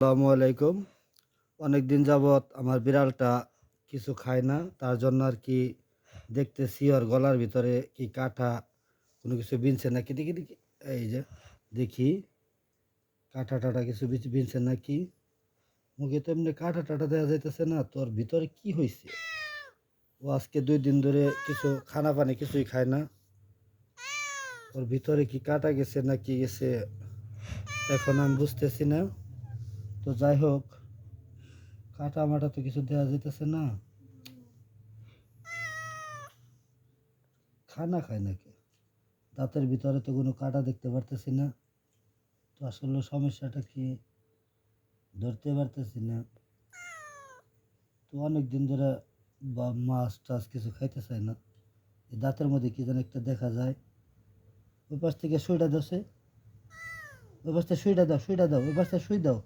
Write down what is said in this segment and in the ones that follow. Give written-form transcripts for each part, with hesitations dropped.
আসসালামু আলাইকুম। অনেকদিন যাবৎ আমার বিড়ালটা কিছু খায় না। তার জন্য আর কি দেখতেছি ওর গলার ভিতরে কি কাঁটা কোনো কিছু বিনছে নাকি দেখি। এই যে দেখি কাঁটা-টাটা কিছু বিনছে নাকি? মুখে তো এমনি কাঁটা-টাটা দেখা যাইতেছে না। তো ওর ভিতরে কি হইছে? ও আজকে ২ দিন ধরে কিছু খানা-পানি কিছুই খায় না। ওর ভিতরে কি কাঁটা গেছে না কি গেছে এখন আমি বুঝতেছি না। তো যাই হোক, কাঁটা-মাটা তো কিছু দেয়া যাইতেছে না। খানা খায় নাকি? দাঁতের ভিতরে তো কোনো কাঁটা দেখতে পারতেছি না। তো আসলে সমস্যাটা কি ধরতে পারতেছি না। তো অনেক দিন ধরে মাছ টাছ কিছু খাইতে চায় না। এই দাঁতের মধ্যে কি যেন একটা দেখা যায়। ওই পাশ থেকে সুইটা দাও, ওই পাশ থেকে সুইটা দাও, ওই পাশ থেকে সুই দাও,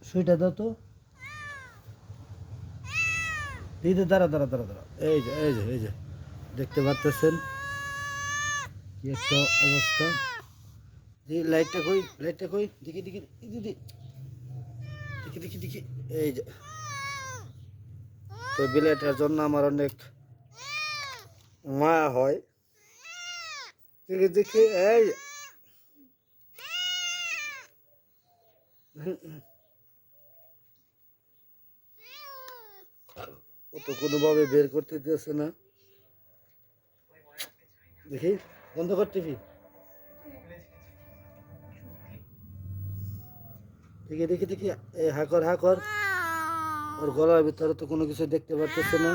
সুইটা দাও তো। দিদি দাঁড়া। এই যে দেখতে পারতেছেন কি একটা অবস্থা। লাইটটা কই দেখি দিদি দেখি। এই যে তো বিলেটের জন্য আমার অনেক মায়া হয়। দেখি এই ও তো কোনোভাবে বের করতে দিতেছে না। দেখি বন্ধ কর টিভি। দেখি এই হাকর ওর গলার ভিতরে তো কোনো কিছু দেখতে পারতেছে না।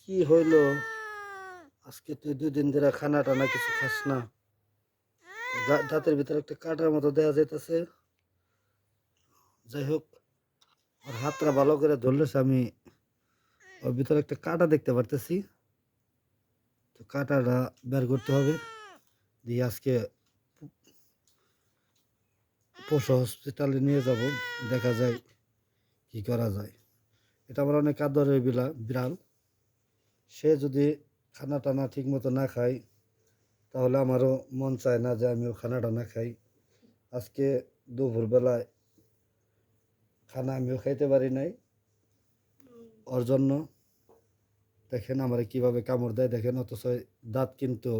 কি হইলো আজকে? তুই ২ দিন ধরে খানা টানা কিছু খাস না। দাঁতের ভিতরে একটা কাটার মতো দেখা যাইতেছে। যাই হোক, ওর হাতটা ভালো করে ধরলেছে আমি ওর ভিতরে একটা কাটা দেখতে পারতেছি। তো কাটাটা বের করতে হবে দিয়ে আজকে পশু হসপিটালে নিয়ে যাব, দেখা যায় কি করা যায়। এটা আমার অনেক আদরের বিড়াল। সে যদি খানা টানা ঠিক মতো না খায় তাহলে আমারও মন চায় না যে আমিও খানা টানা খাই। আজকে দুপুরবেলায় খানা আমিও খাইতে পারি নাই ওর জন্য। দেখেন আমার কিভাবে কামড় দেয় দেখেন, অথচ দাঁত কিন্তু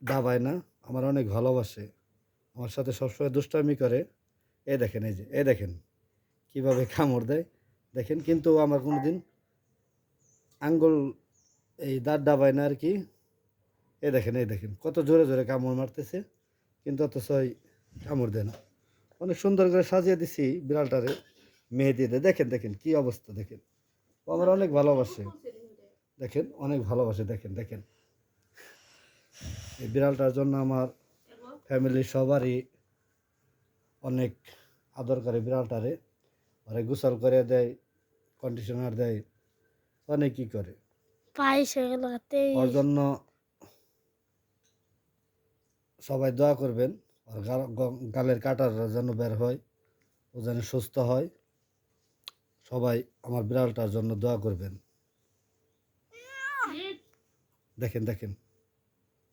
দাবায় না। আমার অনেক ভালোবাসে, আমার সাথে সবসময় দুষ্টামি করে। এই দেখেন কিভাবে কামড় দেয় দেখেন, কিন্তু আমার কোনোদিন আঙ্গুল এই দাঁত ডাবায় না আর কি। এই দেখেন কত জোরে জোরে কামড় মারতেছে, কিন্তু অথচ কামড় দেয় না। অনেক সুন্দর করে সাজিয়ে দিছি বিড়ালটারে মেহেদি দিয়ে। দেখেন কি অবস্থা দেখেন। ও আমার অনেক ভালোবাসে, দেখেন অনেক ভালোবাসে। দেখেন এই বিড়ালটার জন্য আমার ফ্যামিলির সবারই অনেক আদর করে বিড়ালটারে। ওরে গোসল করে দেয়, কন্ডিশনার দেয়, অনেক কি করে। ওর জন্য সবাই দোয়া করবেন। আর গালের কাটার যেন বের হয়, ও যেন সুস্থ হয়। সবাই আমার বিড়ালটার জন্য দোয়া করবেন। দেখেন